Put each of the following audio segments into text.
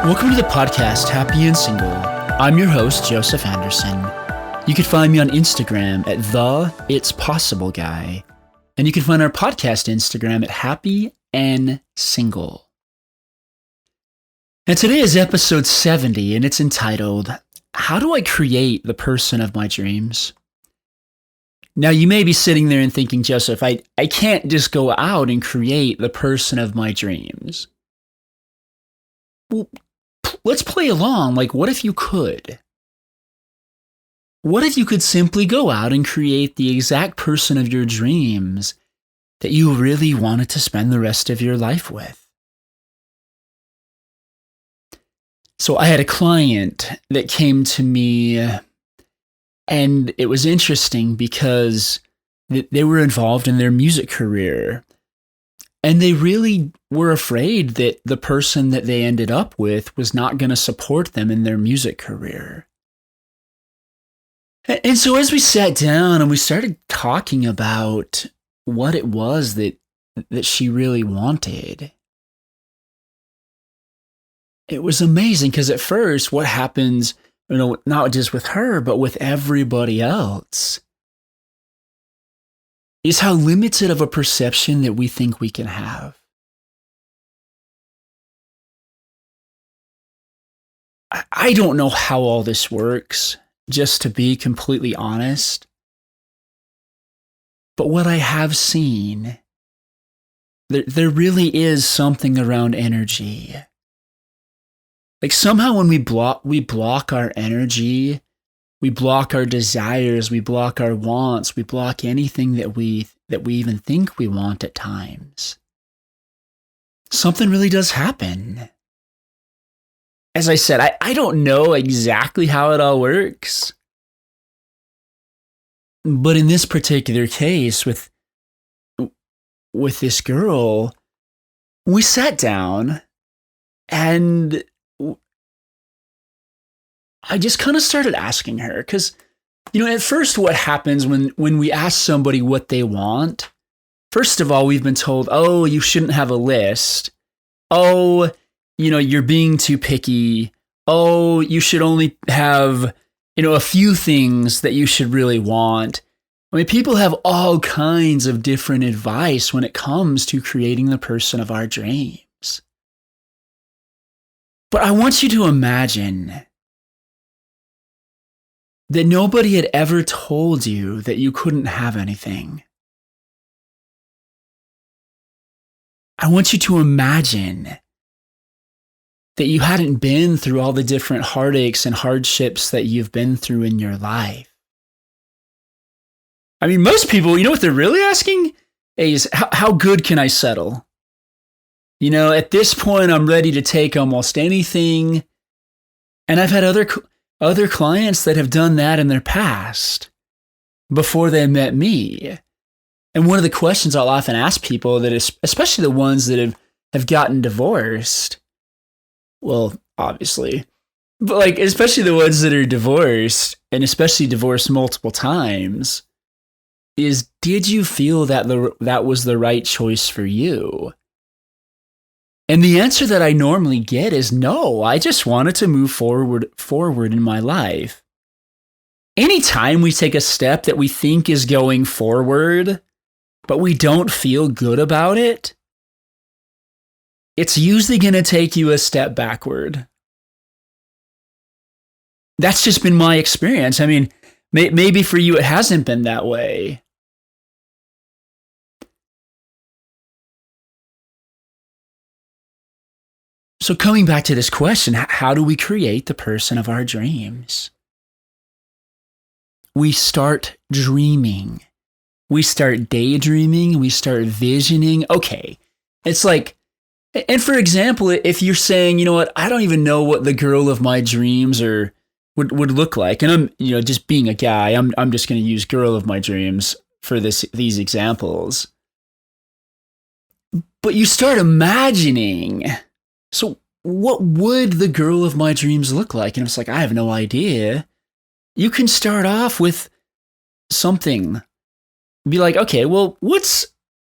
Welcome to the podcast, Happy and Single. I'm your host, Joseph Anderson. You can find me on Instagram at the It's Possible Guy. And you can find our podcast Instagram at Happy and Single. And today is episode 70, and it's entitled, How Do I Create the Person of My Dreams? Now, you may be sitting there and thinking, Joseph, I can't just go out and create the person of my dreams. Well, let's play along. Like, what if you could? What if you could simply go out and create the exact person of your dreams that you really wanted to spend the rest of your life with? So I had a client that came to me, and it was interesting because they were involved in their music career. And they really were afraid that the person that they ended up with was not going to support them in their music career. And so as we sat down and we started talking about what it was that she really wanted, it was amazing because at first what happens, not just with her, but with everybody else, is how limited of a perception that we think we can have. I don't know how all this works, just to be completely honest. But what I have seen, there really is something around energy. Like somehow when we block our energy, we block our desires, we block our wants, we block anything that we even think we want at times. Something really does happen. As I said, I don't know exactly how it all works. But in this particular case with this girl, we sat down and I just kind of started asking her because, at first what happens when we ask somebody what they want, first of all, we've been told, oh, you shouldn't have a list. Oh, you're being too picky. Oh, you should only have, a few things that you should really want. I mean, people have all kinds of different advice when it comes to creating the person of our dreams. But I want you to imagine that nobody had ever told you that you couldn't have anything. I want you to imagine that you hadn't been through all the different heartaches and hardships that you've been through in your life. I mean, most people, what they're really asking is, how good can I settle? At this point, I'm ready to take almost anything. And I've had other clients that have done that in their past before they met me. And one of the questions I'll often ask people that is, especially the ones that have gotten divorced, well, obviously, but especially the ones that are divorced and especially divorced multiple times, is did you feel that that was the right choice for you? And the answer that I normally get is no, I just wanted to move forward in my life. Anytime we take a step that we think is going forward, but we don't feel good about it, it's usually going to take you a step backward. That's just been my experience. I mean, maybe for you it hasn't been that way. So coming back to this question, how do we create the person of our dreams? We start dreaming. We start daydreaming. We start visioning. Okay, it's like, and for example, if you're saying, I don't even know what the girl of my dreams would look like, and I'm, just being a guy, I'm just going to use girl of my dreams for these examples. But you start imagining. So what would the girl of my dreams look like? And it's like, I have no idea. You can start off with something. Be like, okay, well, what's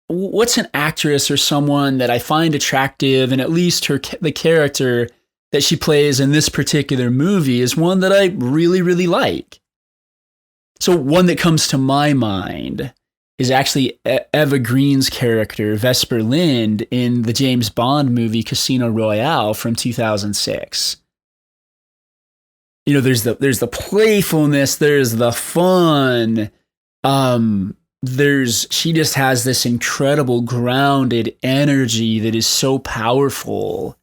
an actress or someone that I find attractive and at least the character that she plays in this particular movie is one that I really, really like. So one that comes to my mind is actually Eva Green's character, Vesper Lynd, in the James Bond movie Casino Royale from 2006. You know, there's the playfulness, there's the fun. She just has this incredible grounded energy that is so powerful.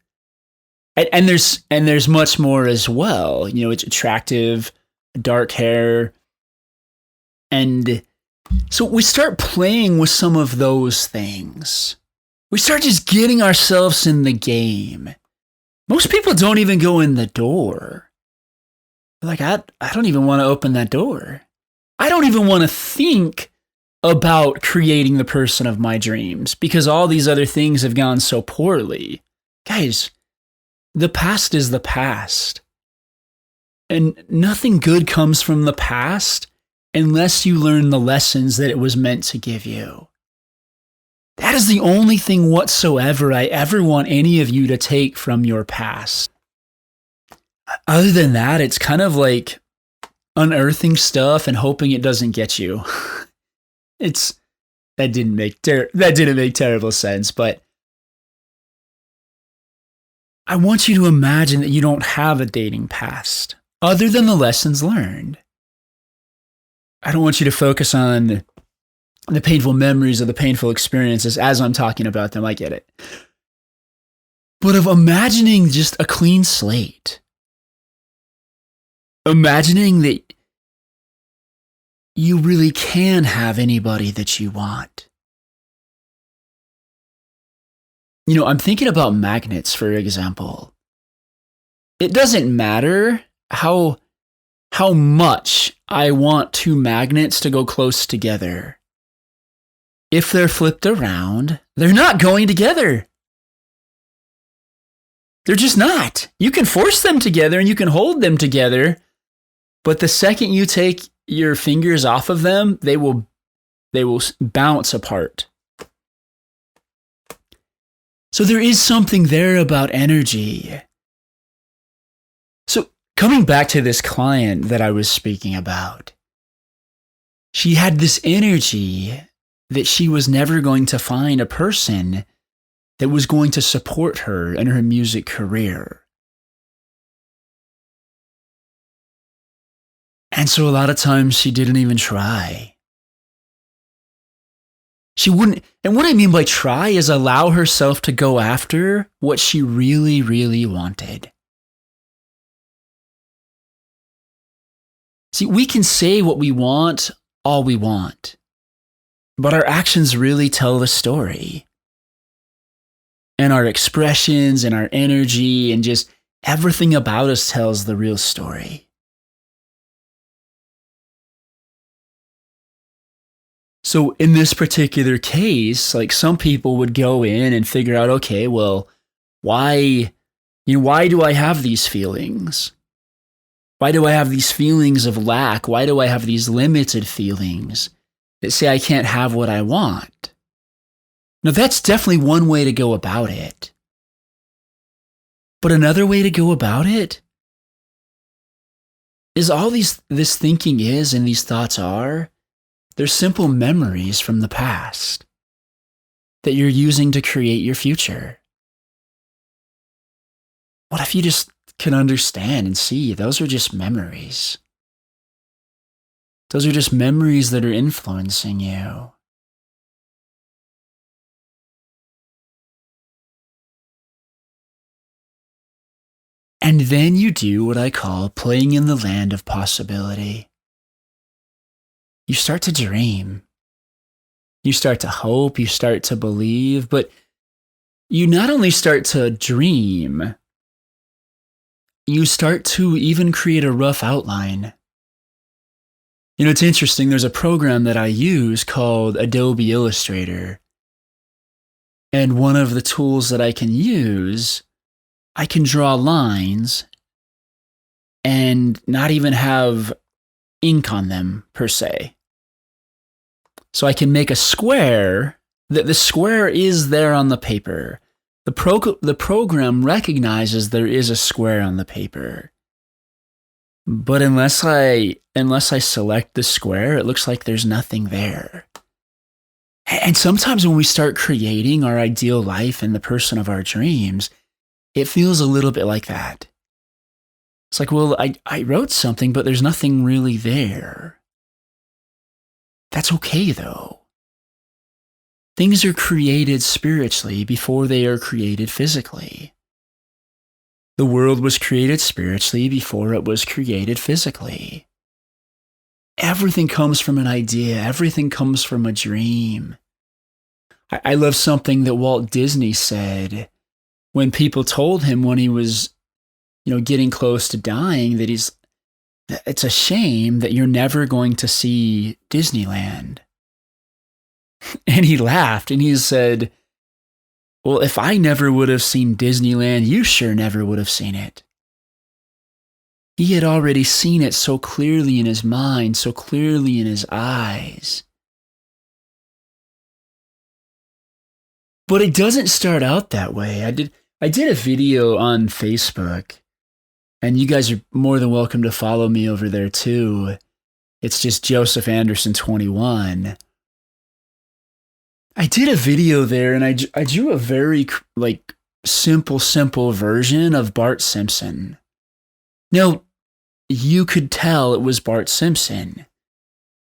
And there's much more as well. You know, it's attractive, dark hair. And so we start playing with some of those things. We start just getting ourselves in the game. Most people don't even go in the door. They're like, I don't even want to open that door. I don't even want to think about creating the person of my dreams because all these other things have gone so poorly. Guys, the past is the past. And nothing good comes from the past unless you learn the lessons that it was meant to give you. That is the only thing whatsoever I ever want any of you to take from your past. Other than that, it's kind of like unearthing stuff and hoping it doesn't get you. That didn't make terrible sense, but I want you to imagine that you don't have a dating past other than the lessons learned. I don't want you to focus on the painful memories or the painful experiences as I'm talking about them. I get it. But of imagining just a clean slate. Imagining that you really can have anybody that you want. You know, I'm thinking about magnets, for example. It doesn't matter how much I want two magnets to go close together. If they're flipped around, they're not going together. They're just not. You can force them together and you can hold them together, but the second you take your fingers off of them, they will bounce apart. So there is something there about energy. So coming back to this client that I was speaking about, she had this energy that she was never going to find a person that was going to support her in her music career. And so a lot of times she didn't even try. She wouldn't, and what I mean by try is allow herself to go after what she really, really wanted. See, we can say what we want all we want, but our actions really tell the story. And our expressions and our energy and just everything about us tells the real story. So in this particular case, like some people would go in and figure out, okay, well, why do I have these feelings? Why do I have these feelings of lack? Why do I have these limited feelings that say I can't have what I want? Now that's definitely one way to go about it. But another way to go about it is this thinking is and these thoughts are, they're simple memories from the past that you're using to create your future. What if you just can understand and see those are just memories? Those are just memories that are influencing you. And then you do what I call playing in the land of possibility. You start to dream. You start to hope, you start to believe, but you not only start to dream, you start to even create a rough outline. You know, it's interesting, there's a program that I use called Adobe Illustrator. And one of the tools that I can use, I can draw lines and not even have ink on them per se. So I can make a square, that the square is there on the paper. The program recognizes there is a square on the paper. But unless I select the square, it looks like there's nothing there. And sometimes when we start creating our ideal life and the person of our dreams, it feels a little bit like that. It's like, well, I wrote something, but there's nothing really there. That's okay, though. Things are created spiritually before they are created physically. The world was created spiritually before it was created physically. Everything comes from an idea. Everything comes from a dream. I love something that Walt Disney said when people told him when he was, getting close to dying that it's a shame that you're never going to see Disneyland. And he laughed and he said, well, if I never would have seen Disneyland, you sure never would have seen it. He had already seen it so clearly in his mind, so clearly in his eyes. But it doesn't start out that way. I did a video on Facebook, and you guys are more than welcome to follow me over there too. It's just Joseph Anderson 21. I did a video there, and I drew a very simple version of Bart Simpson. Now, you could tell it was Bart Simpson,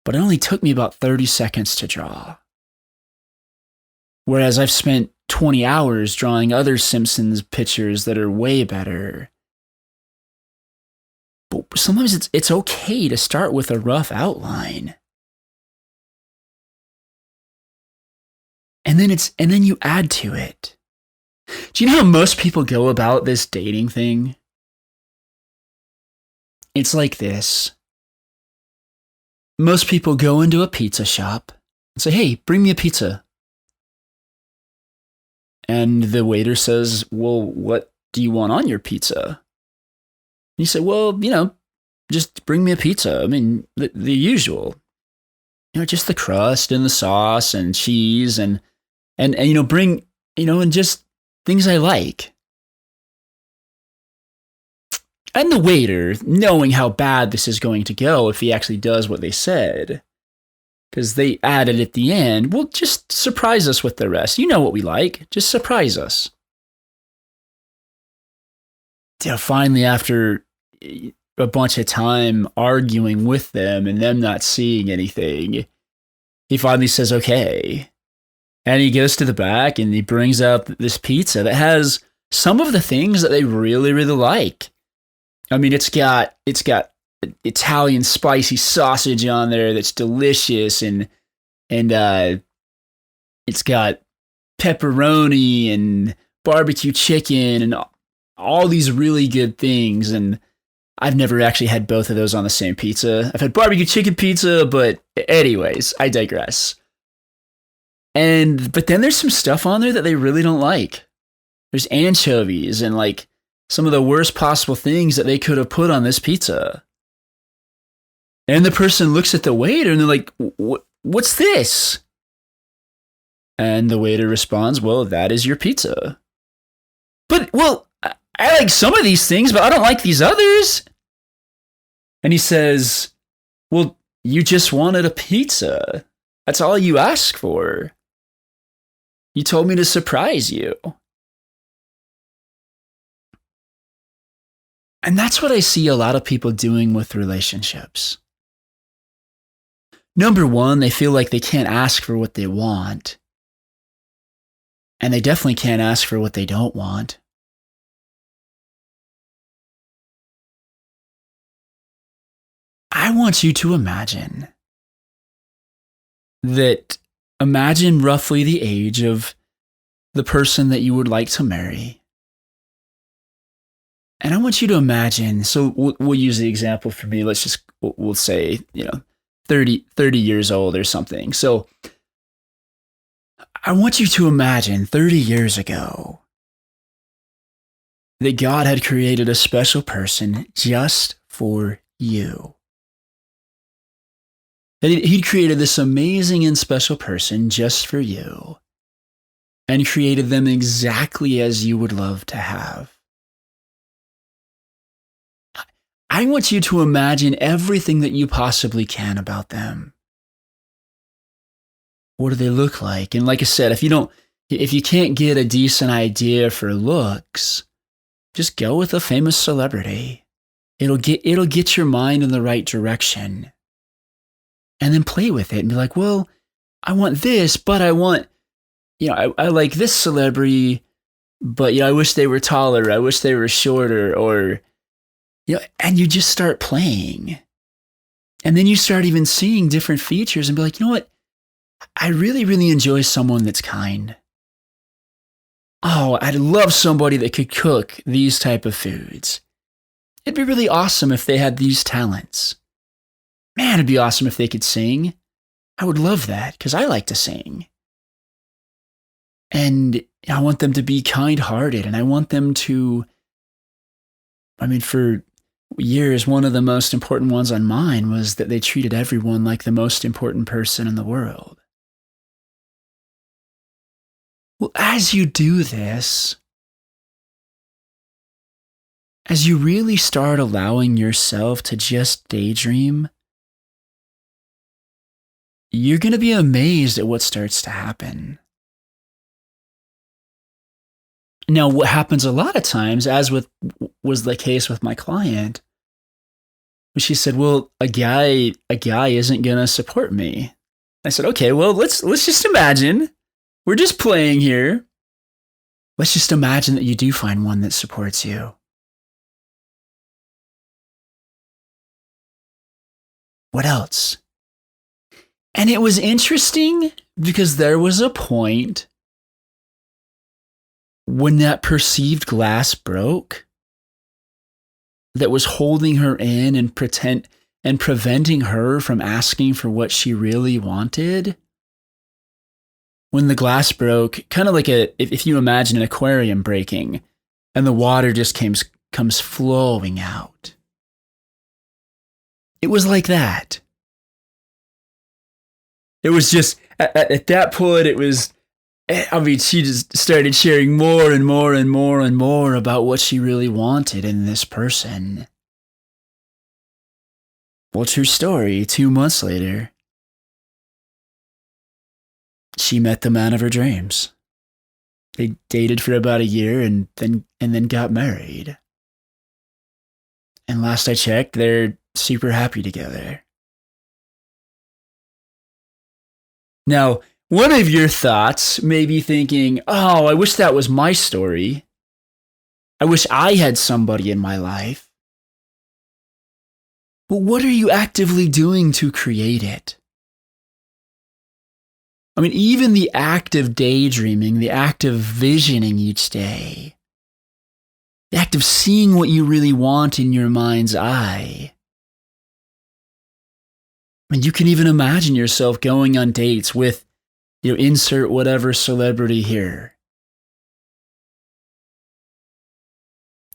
but it only took me about 30 seconds to draw. Whereas I've spent 20 hours drawing other Simpsons pictures that are way better. But sometimes it's okay to start with a rough outline. And then you add to it. Do you know how most people go about this dating thing? It's like this. Most people go into a pizza shop and say, hey, bring me a pizza. And the waiter says, well, what do you want on your pizza? And you say, well, just bring me a pizza. I mean, the usual. Just the crust and the sauce and cheese and bring, and just things I like. And the waiter, knowing how bad this is going to go if he actually does what they said, because they added at the end, well, just surprise us with the rest. You know what we like. Just surprise us. Finally, after a bunch of time arguing with them and them not seeing anything, he finally says, okay. And he goes to the back and he brings out this pizza that has some of the things that they really, really like. I mean, it's got Italian spicy sausage on there that's delicious, and it's got pepperoni and barbecue chicken and all these really good things. And I've never actually had both of those on the same pizza. I've had barbecue chicken pizza, but anyways, I digress. But then there's some stuff on there that they really don't like. There's anchovies and some of the worst possible things that they could have put on this pizza. And the person looks at the waiter and they're like, what's this? And the waiter responds, well, that is your pizza. But, well, I like some of these things, but I don't like these others. And he says, well, you just wanted a pizza. That's all you asked for. You told me to surprise you. And that's what I see a lot of people doing with relationships. Number one, they feel like they can't ask for what they want. And they definitely can't ask for what they don't want. I want you to imagine roughly the age of the person that you would like to marry. And I want you to imagine, so we'll use the example for me. We'll say, 30 years old or something. So I want you to imagine 30 years ago that God had created a special person just for you. That He'd created this amazing and special person just for you. and created them exactly as you would love to have. I want you to imagine everything that you possibly can about them. What do they look like? And like I said, if you can't get a decent idea for looks, just go with a famous celebrity. It'll get your mind in the right direction. And then play with it and be like, well, I want this, but I want, I like this celebrity, but I wish they were taller. I wish they were shorter, or, and you just start playing. And then you start even seeing different features and be like, you know what? I really, really enjoy someone that's kind. Oh, I'd love somebody that could cook these type of foods. It'd be really awesome if they had these talents. Man, it'd be awesome if they could sing. I would love that because I like to sing. And I want them to be kind-hearted, and I want them to, for years, one of the most important ones on mine was that they treated everyone like the most important person in the world. Well, as you do this, as you really start allowing yourself to just daydream, you're going to be amazed at what starts to happen. Now, what happens a lot of times, as was the case with my client, she said, well, a guy isn't going to support me. I said, okay, well, let's just imagine. We're just playing here. Let's just imagine that you do find one that supports you. What else? And it was interesting because there was a point when that perceived glass broke that was holding her in and preventing her from asking for what she really wanted. When the glass broke, kind of like if you imagine an aquarium breaking and the water just comes flowing out. It was like that. It was just, at that point, it was, she just started sharing more and more and more and more about what she really wanted in this person. Well, true story, 2 months later, she met the man of her dreams. They dated for about a year and then got married. And last I checked, they're super happy together. Now, one of your thoughts may be thinking, oh, I wish that was my story. I wish I had somebody in my life. But what are you actively doing to create it? Even the act of daydreaming, the act of visioning each day, the act of seeing what you really want in your mind's eye. You can even imagine yourself going on dates with, insert whatever celebrity here.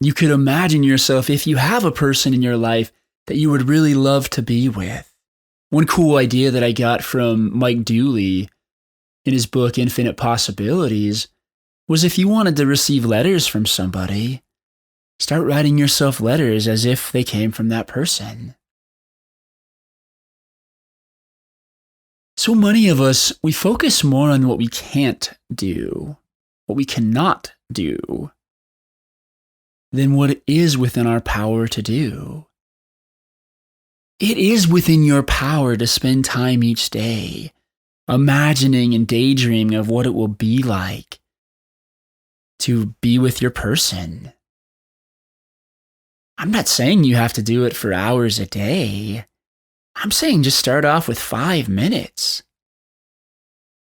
You could imagine yourself, if you have a person in your life that you would really love to be with. One cool idea that I got from Mike Dooley in his book, Infinite Possibilities, was if you wanted to receive letters from somebody, start writing yourself letters as if they came from that person. So many of us, we focus more on what we can't do, what we cannot do, than what is within our power to do. It is within your power to spend time each day imagining and daydreaming of what it will be like to be with your person. I'm not saying you have to do it for hours a day. I'm saying just start off with 5 minutes.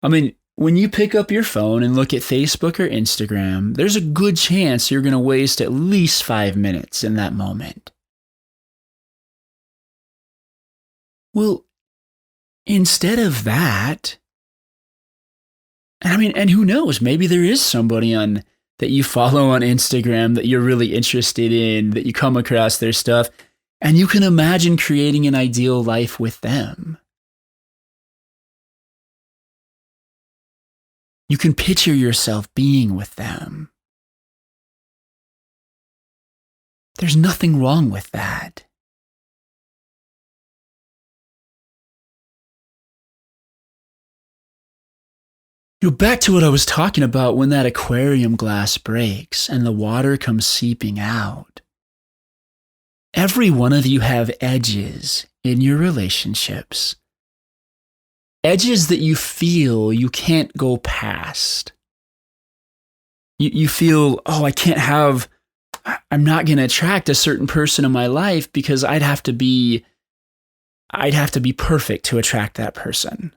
When you pick up your phone and look at Facebook or Instagram, there's a good chance you're going to waste at least 5 minutes in that moment. Well, instead of that, and who knows, maybe there is somebody that you follow on Instagram that you're really interested in, that you come across their stuff, and you can imagine creating an ideal life with them. You can picture yourself being with them. There's nothing wrong with that. Back to what I was talking about when that aquarium glass breaks and the water comes seeping out. Every one of you have edges in your relationships. Edges that you feel you can't go past. You feel, I'm not going to attract a certain person in my life because I'd have to be perfect to attract that person.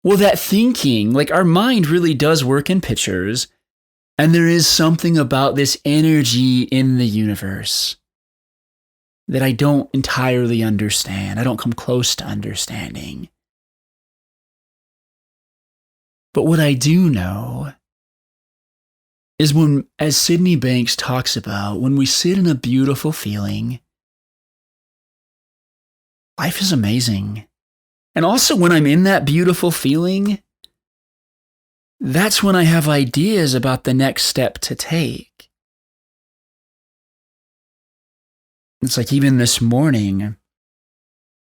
Well, that thinking, like our mind really does work in pictures, and there is something about this energy in the universe that I don't entirely understand. I don't come close to understanding. But what I do know is when, as Sydney Banks talks about, when we sit in a beautiful feeling, life is amazing. And also when I'm in that beautiful feeling, that's when I have ideas about the next step to take. It's like even this morning,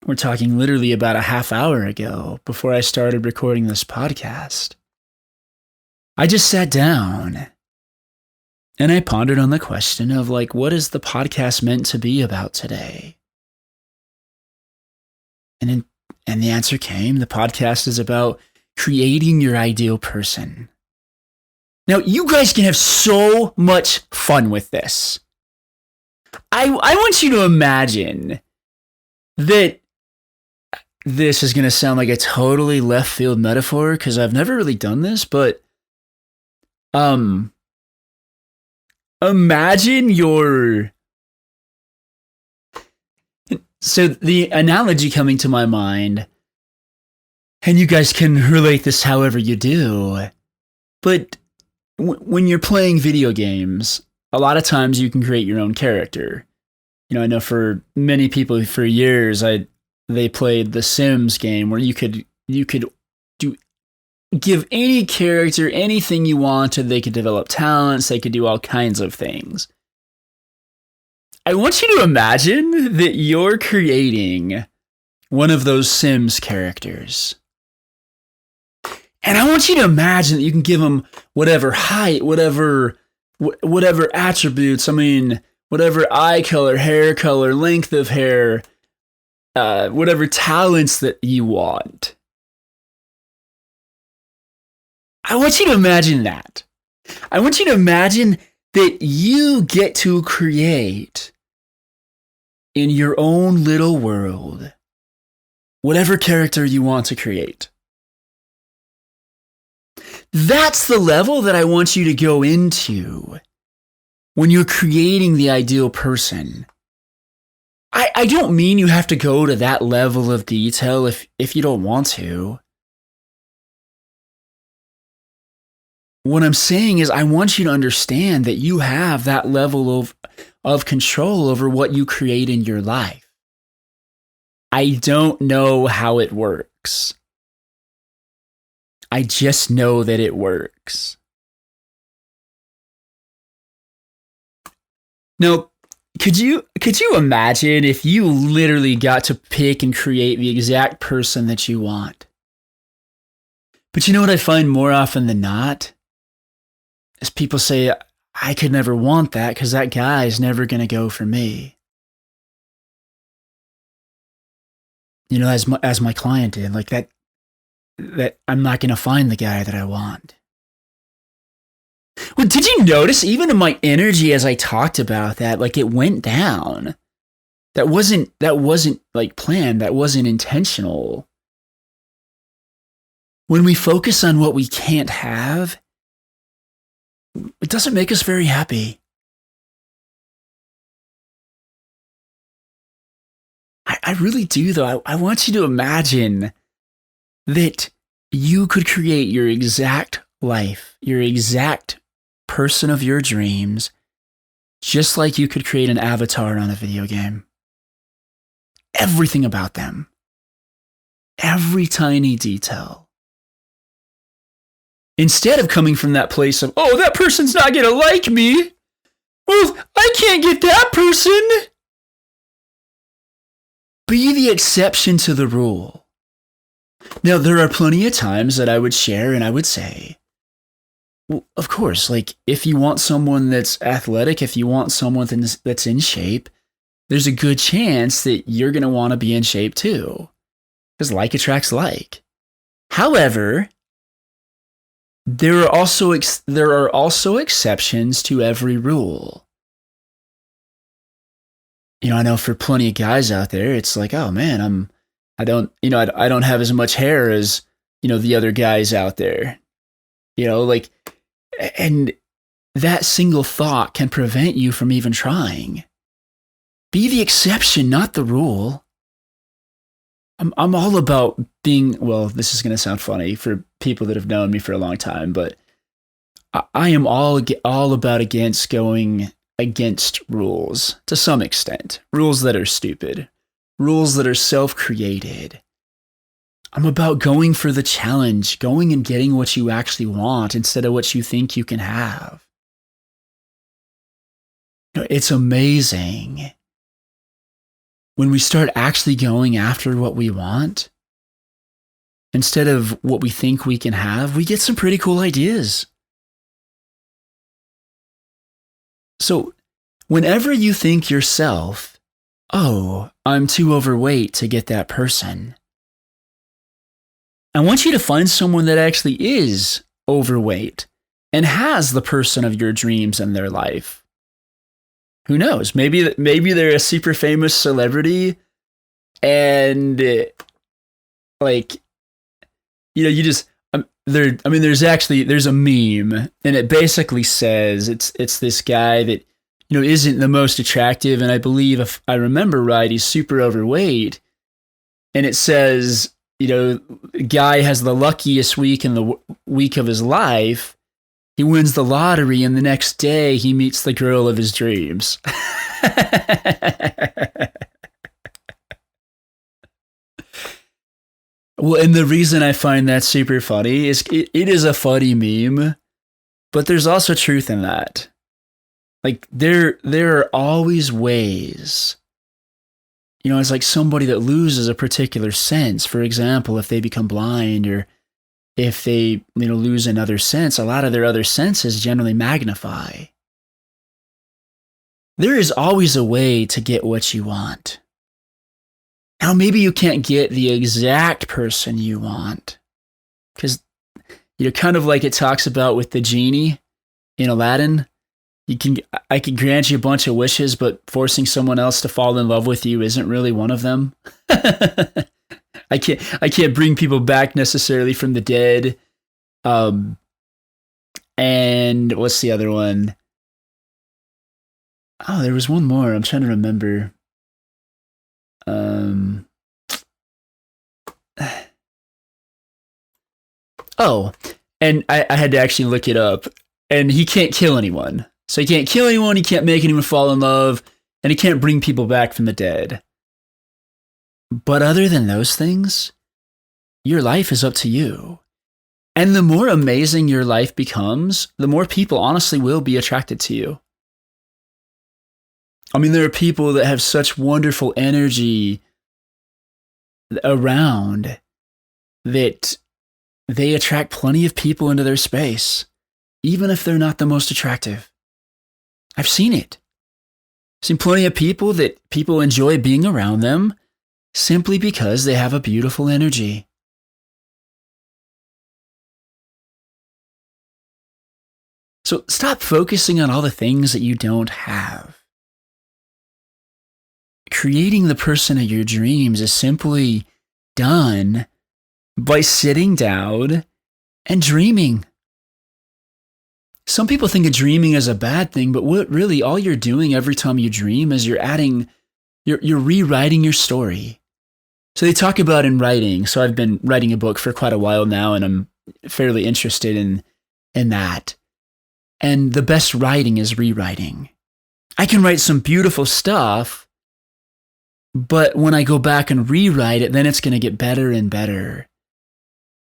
we're talking literally about a half hour ago before I started recording this podcast. I just sat down and I pondered on the question of like, what is the podcast meant to be about today? And the answer came, the podcast is about creating your ideal person. Now, you guys can have so much fun with this. I want you to imagine that this is going to sound like a totally left field metaphor because I've never really done this, but imagine So the analogy coming to my mind, and you guys can relate this however you do, but when you're playing video games, a lot of times you can create your own character. You know, I know for many people for years, they played the Sims game where you could give any character anything you wanted. They could develop talents. They could do all kinds of things. I want you to imagine that you're creating one of those Sims characters. And I want you to imagine that you can give them whatever height, whatever attributes, whatever eye color, hair color, length of hair, whatever talents that you want. I want you to imagine that. I want you to imagine that you get to create in your own little world whatever character you want to create. That's the level that I want you to go into when you're creating the ideal person. I don't mean you have to go to that level of detail if you don't want to. What I'm saying is I want you to understand that you have that level of control over what you create in your life. I don't know how it works. I just know that it works. Now, could you imagine if you literally got to pick and create the exact person that you want? But you know what I find more often than not? Is people say, I could never want that because that guy is never going to go for me. You know, as my client did, like that I'm not going to find the guy that I want. Well, did you notice even in my energy as I talked about that, like it went down? That wasn't like planned. That wasn't intentional. When we focus on what we can't have, it doesn't make us very happy. I really do, though. I want you to imagine that you could create your exact life, your exact person of your dreams, just like you could create an avatar on a video game. Everything about them. Every tiny detail. Instead of coming from that place of, oh, that person's not going to like me. Well, I can't get that person. Be the exception to the rule. Now, there are plenty of times that I would share and I would say, well, of course, like if you want someone that's athletic, if you want someone that's in shape, there's a good chance that you're going to want to be in shape too. Because like attracts like. However, there are also exceptions to every rule. I know for plenty of guys out there, it's like, oh man, I don't have as much hair as, the other guys out there. And that single thought can prevent you from even trying. Be the exception, not the rule. I'm all about being, well, this is going to sound funny for people that have known me for a long time, but I am all about going against rules to some extent. Rules that are stupid. Rules that are self-created. I'm about going for the challenge, going and getting what you actually want instead of what you think you can have. It's amazing. When we start actually going after what we want, instead of what we think we can have, we get some pretty cool ideas. So, whenever you think yourself, oh, I'm too overweight to get that person, I want you to find someone that actually is overweight and has the person of your dreams in their life. Who knows? Maybe they're a super famous celebrity and there's a meme and it basically says it's this guy that, isn't the most attractive. And I believe if I remember right, he's super overweight. And it says, guy has the luckiest week in the week of his life. He wins the lottery, and the next day he meets the girl of his dreams. Well, and the reason I find that super funny is it is a funny meme, but there's also truth in that. Like, there are always ways. It's like somebody that loses a particular sense. For example, if they become blind or if they, lose another sense, a lot of their other senses generally magnify. There is always a way to get what you want. Now, maybe you can't get the exact person you want. Because, kind of like it talks about with the genie in Aladdin, I can grant you a bunch of wishes, but forcing someone else to fall in love with you isn't really one of them. I can't bring people back necessarily from the dead. And what's the other one? Oh, there was one more. I'm trying to remember. Oh, and I had to actually look it up. And he can't kill anyone. So he can't kill anyone, he can't make anyone fall in love, and he can't bring people back from the dead. But other than those things, your life is up to you. And the more amazing your life becomes, the more people honestly will be attracted to you. I mean, there are people that have such wonderful energy around that they attract plenty of people into their space, even if they're not the most attractive. I've seen it. I've seen plenty of people that people enjoy being around them simply because they have a beautiful energy. So stop focusing on all the things that you don't have. Creating the person of your dreams is simply done by sitting down and dreaming. Some people think of dreaming as a bad thing, but what really all you're doing every time you dream is you're rewriting your story. So they talk about in writing. So I've been writing a book for quite a while now, and I'm fairly interested in that. And the best writing is rewriting. I can write some beautiful stuff, but when I go back and rewrite it, then it's going to get better and better.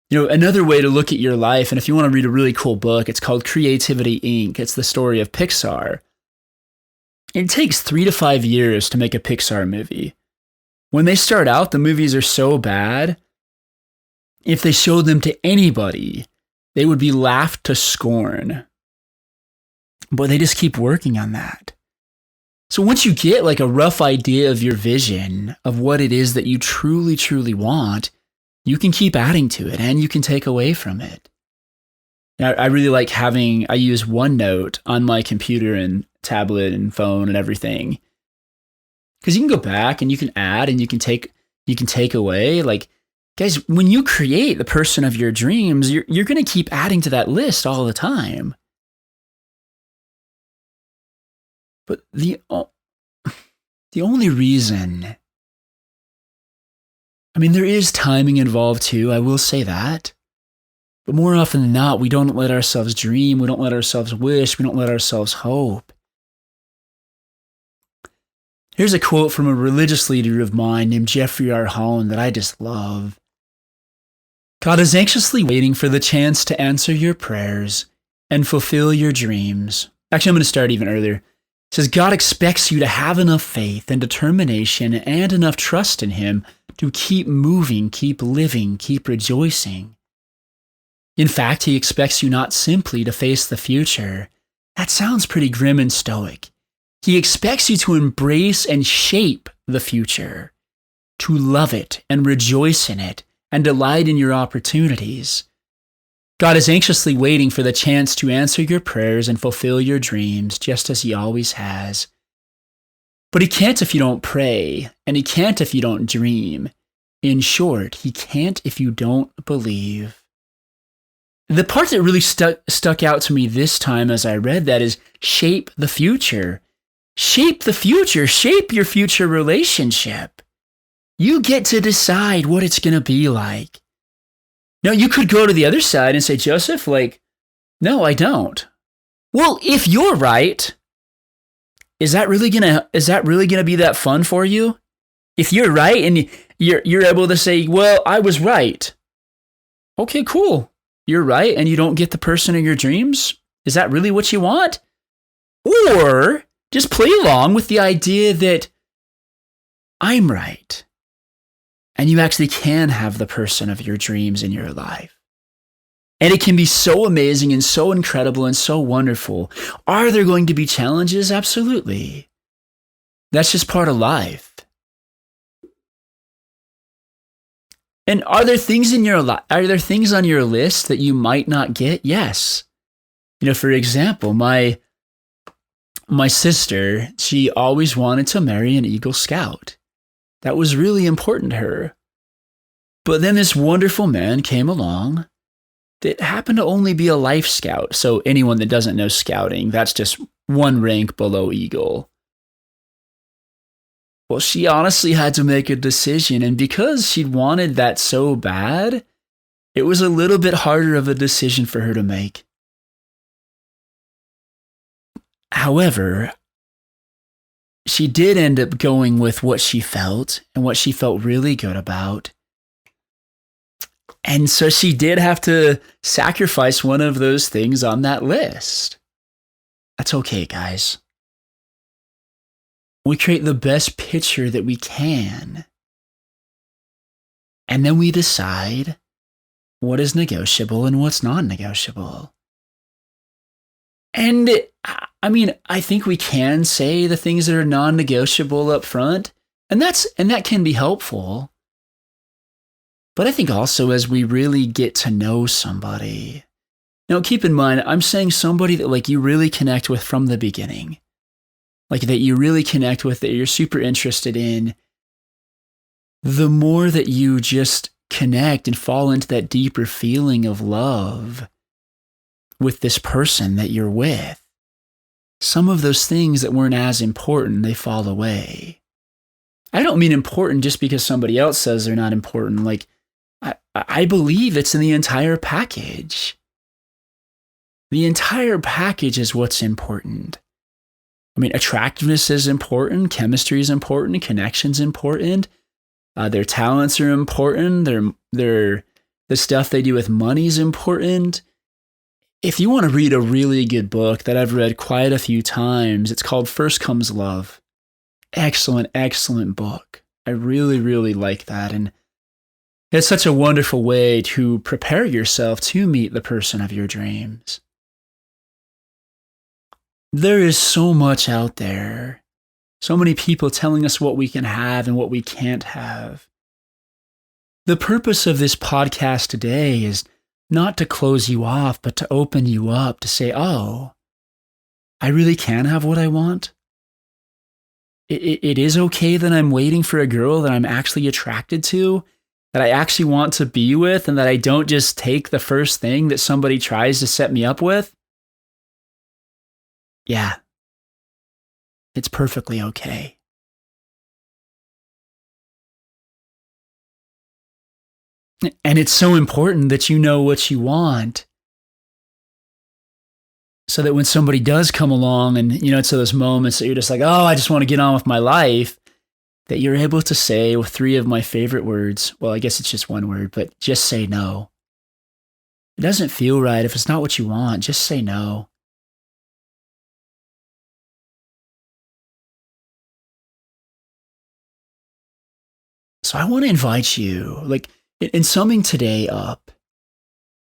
Another way to look at your life, and if you want to read a really cool book, it's called Creativity Inc. It's the story of Pixar. It takes 3 to 5 years to make a Pixar movie. When they start out, the movies are so bad, if they showed them to anybody, they would be laughed to scorn. But they just keep working on that. So once you get like a rough idea of your vision of what it is that you truly, truly want, you can keep adding to it and you can take away from it. Now, I really like I use OneNote on my computer and tablet and phone and everything. Because you can go back and you can add and you can take away. Like, guys, when you create the person of your dreams, you're going to keep adding to that list all the time. But the only reason, there is timing involved too, I will say that. But more often than not, we don't let ourselves dream, we don't let ourselves wish, we don't let ourselves hope. Here's a quote from a religious leader of mine named Jeffrey R. Holland that I just love. God is anxiously waiting for the chance to answer your prayers and fulfill your dreams. Actually, I'm going to start even earlier. It says, God expects you to have enough faith and determination and enough trust in Him to keep moving, keep living, keep rejoicing. In fact, He expects you not simply to face the future. That sounds pretty grim and stoic. He expects you to embrace and shape the future, to love it and rejoice in it and delight in your opportunities. God is anxiously waiting for the chance to answer your prayers and fulfill your dreams, just as He always has. But He can't if you don't pray, and He can't if you don't dream. In short, He can't if you don't believe. The part that really stuck out to me this time as I read that is shape the future. Shape the future. Shape your future relationship. You get to decide what it's going to be like. Now, you could go to the other side and say, Joseph, no, I don't. Well, if you're right, is that really gonna be that fun for you? If you're right and you're able to say, well, I was right. Okay, cool. You're right and you don't get the person of your dreams? Is that really what you want? Or just play along with the idea that I'm right. And you actually can have the person of your dreams in your life. And it can be so amazing and so incredible and so wonderful. Are there going to be challenges? Absolutely. That's just part of life. And are there things on your list that you might not get? Yes. For example, my sister, she always wanted to marry an Eagle Scout. That was really important to her. But then this wonderful man came along that happened to only be a Life Scout. So anyone that doesn't know scouting, that's just one rank below Eagle. Well, she honestly had to make a decision. And because she wanted that so bad, it was a little bit harder of a decision for her to make. However, she did end up going with what she felt and what she felt really good about. And so she did have to sacrifice one of those things on that list. That's okay, guys. We create the best picture that we can. And then we decide what is negotiable and what's non-negotiable. And I think we can say the things that are non-negotiable up front, and that can be helpful. But I think also as we really get to know somebody, now keep in mind, I'm saying somebody that you really connect with from the beginning, that you really connect with, that you're super interested in. The more that you just connect and fall into that deeper feeling of love with this person that you're with, some of those things that weren't as important, they fall away. I don't mean important just because somebody else says they're not important. I believe it's in the entire package. The entire package is what's important. Attractiveness is important, chemistry is important, connection's important, their talents are important, their The stuff they do with money is important. If you want to read a really good book that I've read quite a few times, it's called First Comes Love. Excellent, excellent book. I really, really like that. And it's such a wonderful way to prepare yourself to meet the person of your dreams. There is so much out there. So many people telling us what we can have and what we can't have. The purpose of this podcast today is not to close you off, but to open you up to say, oh, I really can have what I want. It is okay that I'm waiting for a girl that I'm actually attracted to, that I actually want to be with, and that I don't just take the first thing that somebody tries to set me up with. Yeah, it's perfectly okay. And it's so important that you know what you want, so that when somebody does come along and, it's those moments that you're just like, oh, I just want to get on with my life, that you're able to say with 3 of my favorite words, well, I guess it's just one word, but just say no. It doesn't feel right. If it's not what you want, just say no. So I want to invite you, in summing today up,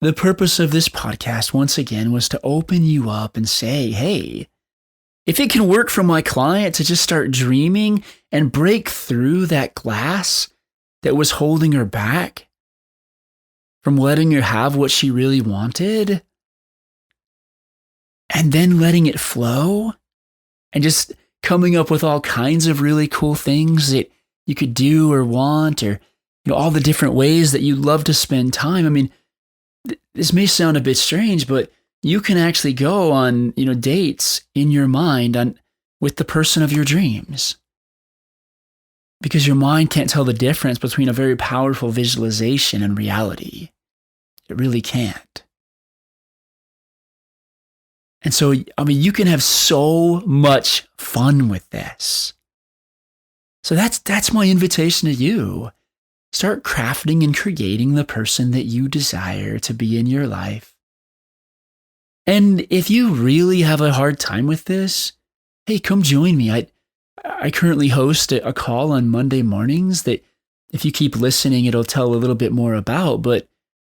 the purpose of this podcast, once again, was to open you up and say, hey, if it can work for my client to just start dreaming and break through that glass that was holding her back from letting her have what she really wanted, and then letting it flow, and just coming up with all kinds of really cool things that you could do or want, or all the different ways that you love to spend time. I mean, this may sound a bit strange, but you can actually go on, dates in your mind with the person of your dreams. Because your mind can't tell the difference between a very powerful visualization and reality. It really can't. And so, you can have so much fun with this. So that's my invitation to you. Start crafting and creating the person that you desire to be in your life. And if you really have a hard time with this, hey, come join me. I currently host a call on Monday mornings that if you keep listening, it'll tell a little bit more about, but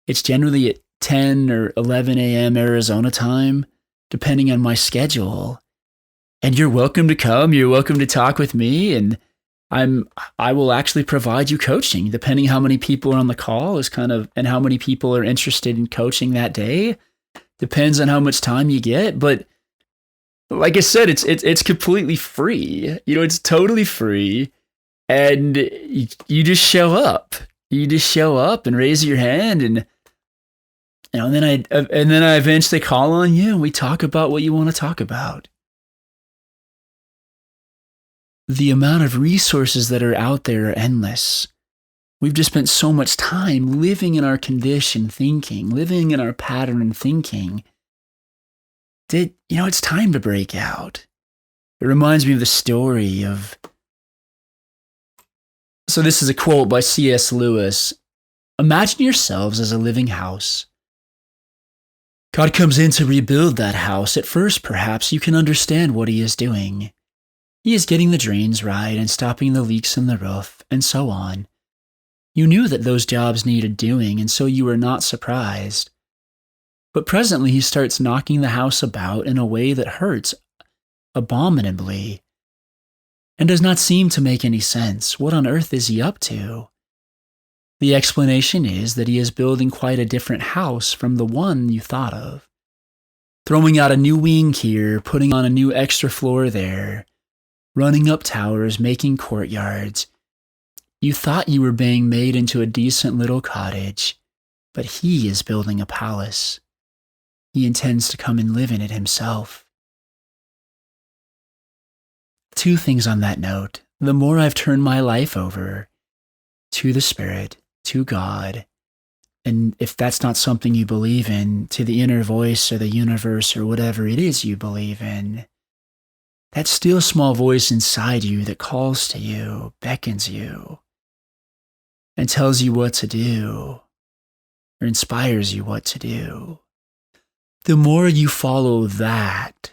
it's generally at 10 or 11 a.m. Arizona time, depending on my schedule. And you're welcome to come. You're welcome to talk with me, and I will actually provide you coaching, depending how many people are on the call and how many people are interested in coaching that day. Depends on how much time you get. But like I said, it's completely free. It's totally free. And you just show up. You just show up and raise your hand, and then I eventually call on you and we talk about what you want to talk about. The amount of resources that are out there are endless. We've just spent so much time living in our conditioned thinking, living in our pattern thinking, that, it's time to break out. It reminds me of the story of... So this is a quote by C.S. Lewis. Imagine yourselves as a living house. God comes in to rebuild that house. At first, perhaps, you can understand what he is doing. He is getting the drains right and stopping the leaks in the roof, and so on. You knew that those jobs needed doing, and so you were not surprised. But presently he starts knocking the house about in a way that hurts abominably, and does not seem to make any sense. What on earth is he up to? The explanation is that he is building quite a different house from the one you thought of. Throwing out a new wing here, putting on a new extra floor there, running up towers, making courtyards. You thought you were being made into a decent little cottage, but he is building a palace. He intends to come and live in it himself. 2 things on that note. The more I've turned my life over to the Spirit, to God, and if that's not something you believe in, to the inner voice or the universe or whatever it is you believe in, that still small voice inside you that calls to you, beckons you, and tells you what to do. or inspires you what to do, the more you follow that,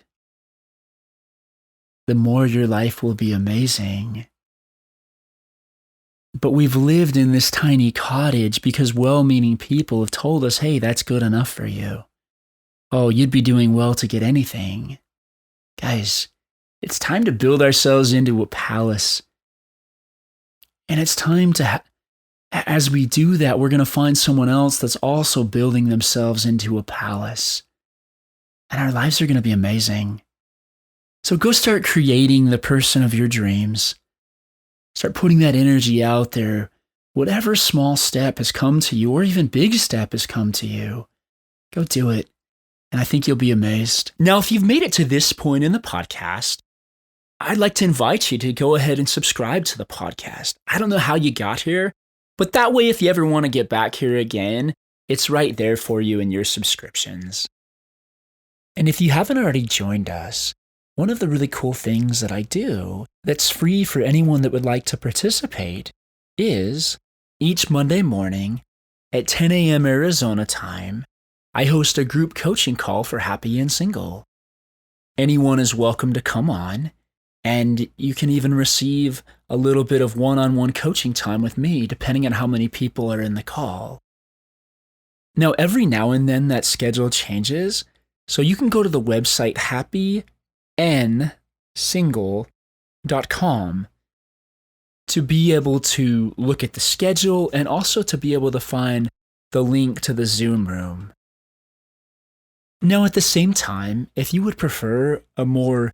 the more your life will be amazing. But we've lived in this tiny cottage because well-meaning people have told us, hey, that's good enough for you. Oh, you'd be doing well to get anything. Guys, it's time to build ourselves into a palace. And it's time to, as we do that, we're going to find someone else that's also building themselves into a palace. And our lives are going to be amazing. So go start creating the person of your dreams. Start putting that energy out there. Whatever small step has come to you, or even big step has come to you, go do it. And I think you'll be amazed. Now, if you've made it to this point in the podcast, I'd like to invite you to go ahead and subscribe to the podcast. I don't know how you got here, but that way, if you ever want to get back here again, it's right there for you in your subscriptions. And if you haven't already joined us, one of the really cool things that I do that's free for anyone that would like to participate is each Monday morning at 10 a.m. Arizona time, I host a group coaching call for Happy and Single. Anyone is welcome to come on, and you can even receive a little bit of one-on-one coaching time with me, depending on how many people are in the call. Now, every now and then that schedule changes, so you can go to the website happyandsingle.com to be able to look at the schedule and also to be able to find the link to the Zoom room. Now, at the same time, if you would prefer a more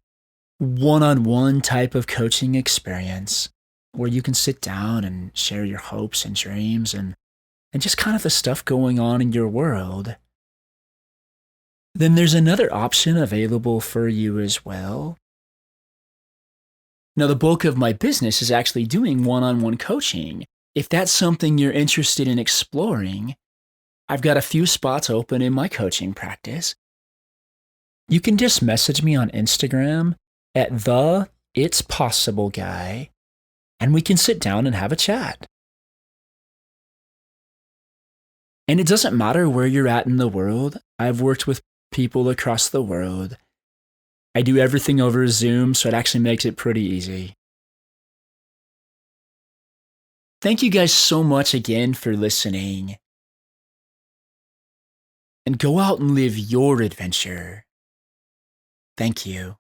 one-on-one type of coaching experience where you can sit down and share your hopes and dreams and just kind of the stuff going on in your world, then there's another option available for you as well. Now, the bulk of my business is actually doing one-on-one coaching. If that's something you're interested in exploring, I've got a few spots open in my coaching practice. You can just message me on Instagram at @It'sPossibleGuy, and we can sit down and have a chat. And it doesn't matter where you're at in the world. I've worked with people across the world. I do everything over Zoom, so it actually makes it pretty easy. Thank you guys so much again for listening. And go out and live your adventure. Thank you.